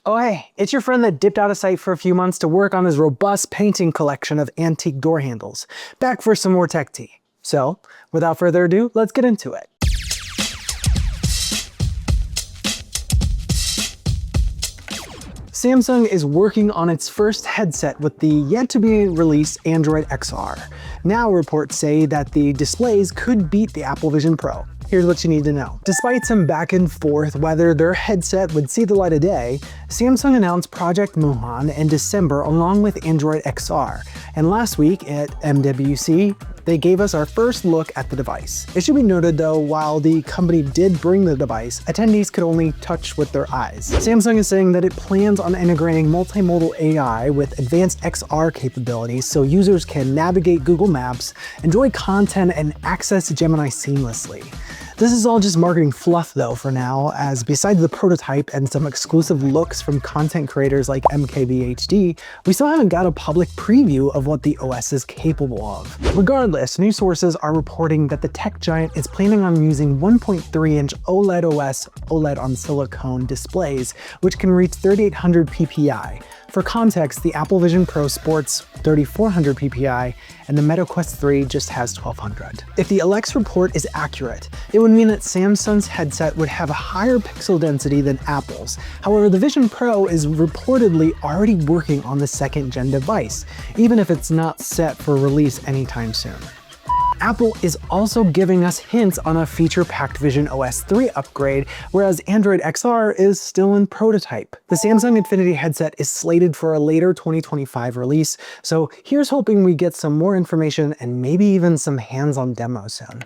Oh hey, it's your friend that dipped out of sight for a few months to work on his robust painting collection of antique door handles. Back for some more tech tea. So, without further ado, let's get into it. Samsung is working on its first headset with the yet-to-be-released Android XR. Now reports say that the displays could beat the Apple Vision Pro. Here's what you need to know. Despite some back and forth whether their headset would see the light of day, Samsung announced Project Muhan in December along with Android XR. And last week at MWC, they gave us our first look at the device. It should be noted though, while the company did bring the device, attendees could only touch with their eyes. Samsung is saying that it plans on integrating multimodal AI with advanced XR capabilities so users can navigate Google Maps, enjoy content, and access Gemini seamlessly. This is all just marketing fluff though for now, as besides the prototype and some exclusive looks from content creators like MKBHD, we still haven't got a public preview of what the OS is capable of. Regardless, news sources are reporting that the tech giant is planning on using 1.3-inch OLED OS OLED on silicone displays, which can reach 3800 ppi. For context, the Apple Vision Pro sports 3400 ppi, and the Meta Quest 3 just has 1200. If the Alex report is accurate, it would mean that Samsung's headset would have a higher pixel density than Apple's. However, the Vision Pro is reportedly already working on the second-gen device, even if it's not set for release anytime soon. Apple is also giving us hints on a feature-packed Vision OS 3 upgrade, whereas Android XR is still in prototype. The Samsung Infinity headset is slated for a later 2025 release, so here's hoping we get some more information and maybe even some hands-on demos soon.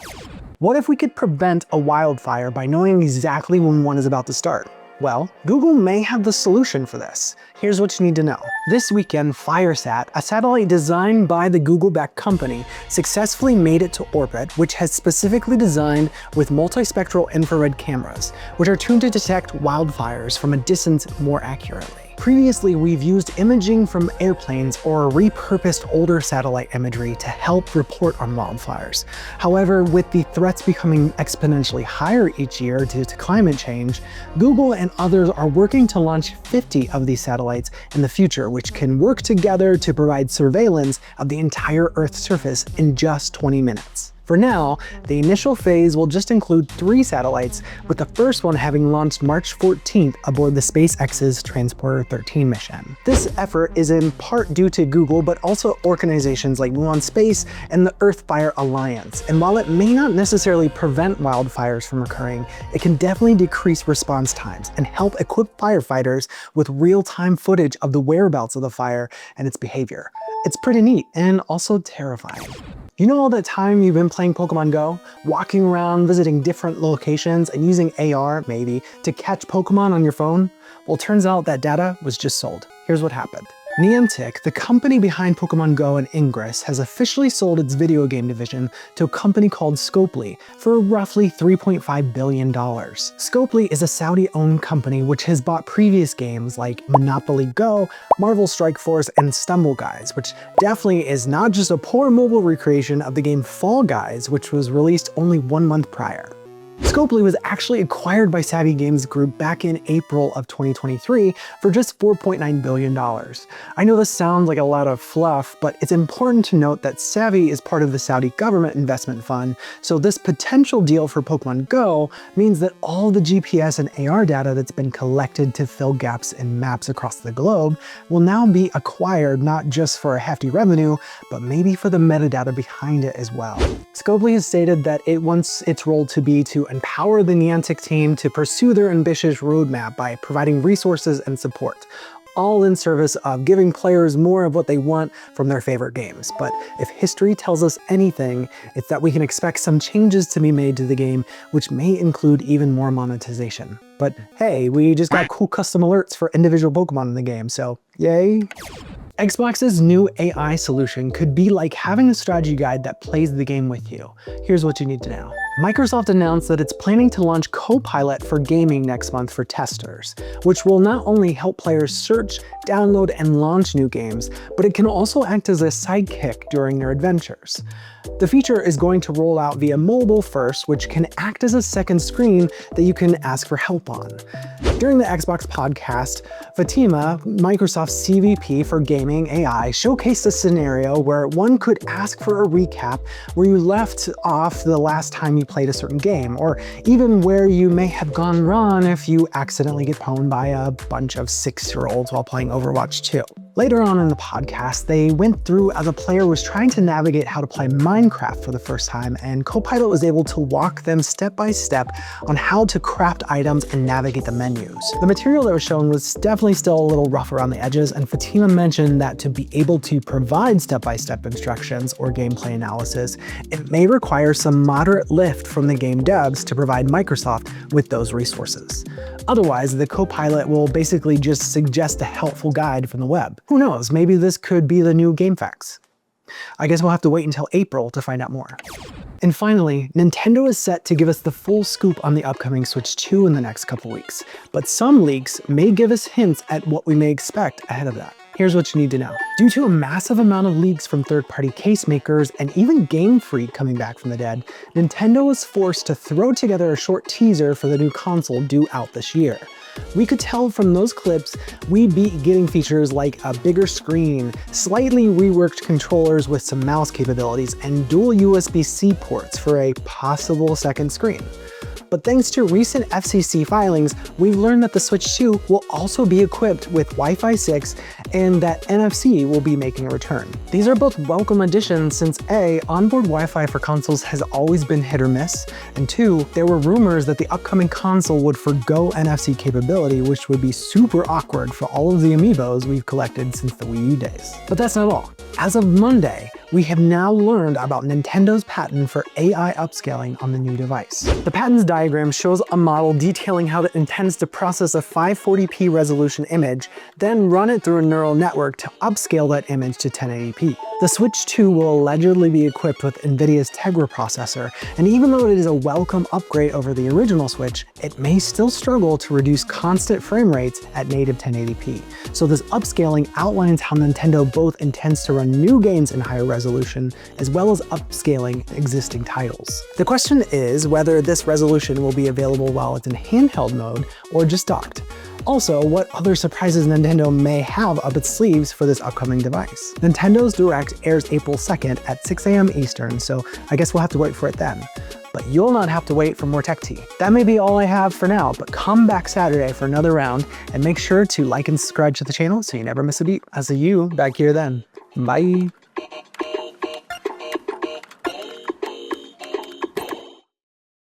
What if we could prevent a wildfire by knowing exactly when one is about to start? Well, Google may have the solution for this. Here's what you need to know. This weekend, FireSat, a satellite designed by the Google-backed company, successfully made it to orbit, which has specifically designed with multispectral infrared cameras, which are tuned to detect wildfires from a distance more accurately. Previously, we've used imaging from airplanes or repurposed older satellite imagery to help report on wildfires. However, with the threats becoming exponentially higher each year due to climate change, Google and others are working to launch 50 of these satellites in the future, which can work together to provide surveillance of the entire Earth's surface in just 20 minutes. For now, the initial phase will just include 3 satellites, with the first one having launched March 14th aboard the SpaceX's Transporter 13 mission. This effort is in part due to Google, but also organizations like Muon Space and the Earthfire Alliance. And while it may not necessarily prevent wildfires from occurring, it can definitely decrease response times and help equip firefighters with real-time footage of the whereabouts of the fire and its behavior. It's pretty neat and also terrifying. You know all that time you've been playing Pokemon Go? Walking around, visiting different locations, and using AR, maybe, to catch Pokemon on your phone? Well, turns out that data was just sold. Here's what happened. Niantic, the company behind Pokemon Go and Ingress, has officially sold its video game division to a company called Scopely for roughly $3.5 billion. Scopely is a Saudi-owned company which has bought previous games like Monopoly Go, Marvel Strike Force, and Stumble Guys, which definitely is not just a poor mobile recreation of the game Fall Guys, which was released only 1 month prior. Scopely was actually acquired by Savvy Games Group back in April of 2023 for just $4.9 billion. I know this sounds like a lot of fluff, but it's important to note that Savvy is part of the Saudi government investment fund, so this potential deal for Pokemon Go means that all the GPS and AR data that's been collected to fill gaps in maps across the globe will now be acquired not just for a hefty revenue, but maybe for the metadata behind it as well. Scopely has stated that it wants its role to be to empower the Niantic team to pursue their ambitious roadmap by providing resources and support, all in service of giving players more of what they want from their favorite games. But if history tells us anything, it's that we can expect some changes to be made to the game, which may include even more monetization. But hey, we just got cool custom alerts for individual Pokemon in the game, so yay! Xbox's new AI solution could be like having a strategy guide that plays the game with you. Here's what you need to know. Microsoft announced that it's planning to launch Copilot for gaming next month for testers, which will not only help players search, download, and launch new games, but it can also act as a sidekick during their adventures. The feature is going to roll out via mobile first, which can act as a second screen that you can ask for help on. During the Xbox podcast, Fatima, Microsoft's CVP for gaming AI, showcased a scenario where one could ask for a recap where you left off the last time you played a certain game, or even where you may have gone wrong if you accidentally get pwned by a bunch of 6-year-olds while playing Overwatch 2. Later on in the podcast, they went through as a player was trying to navigate how to play Minecraft for the first time, and Copilot was able to walk them step by step on how to craft items and navigate the menus. The material that was shown was definitely still a little rough around the edges, and Fatima mentioned that to be able to provide step-by-step instructions or gameplay analysis, it may require some moderate lift from the game devs to provide Microsoft with those resources. Otherwise, the Copilot will basically just suggest a helpful guide from the web. Who knows, maybe this could be the new GameFAQs. I guess we'll have to wait until April to find out more. And finally, Nintendo is set to give us the full scoop on the upcoming Switch 2 in the next couple weeks, but some leaks may give us hints at what we may expect ahead of that. Here's what you need to know. Due to a massive amount of leaks from third-party case makers and even Game Freak coming back from the dead, Nintendo was forced to throw together a short teaser for the new console due out this year. We could tell from those clips we'd be getting features like a bigger screen, slightly reworked controllers with some mouse capabilities, and dual USB-C ports for a possible second screen. But thanks to recent FCC filings, we've learned that the Switch 2 will also be equipped with Wi-Fi 6 and that NFC will be making a return. These are both welcome additions since A, onboard Wi-Fi for consoles has always been hit or miss, and 2, there were rumors that the upcoming console would forgo NFC capability, which would be super awkward for all of the amiibos we've collected since the Wii U days. But that's not all. As of Monday, we have now learned about Nintendo's patent for AI upscaling on the new device. The patent's diagram shows a model detailing how it intends to process a 540p resolution image, then run it through a neural network to upscale that image to 1080p. The Switch 2 will allegedly be equipped with NVIDIA's Tegra processor, and even though it is a welcome upgrade over the original Switch, it may still struggle to reduce constant frame rates at native 1080p. So this upscaling outlines how Nintendo both intends to run new games in higher resolution, as well as upscaling existing titles. The question is whether this resolution will be available while it's in handheld mode or just docked. Also, what other surprises Nintendo may have up its sleeves for this upcoming device. Nintendo's Direct airs April 2nd at 6 AM Eastern, so I guess we'll have to wait for it then. But you'll not have to wait for more tech tea. That may be all I have for now, but come back Saturday for another round, and make sure to like and subscribe to the channel so you never miss a beat. I'll see you back here then. Bye!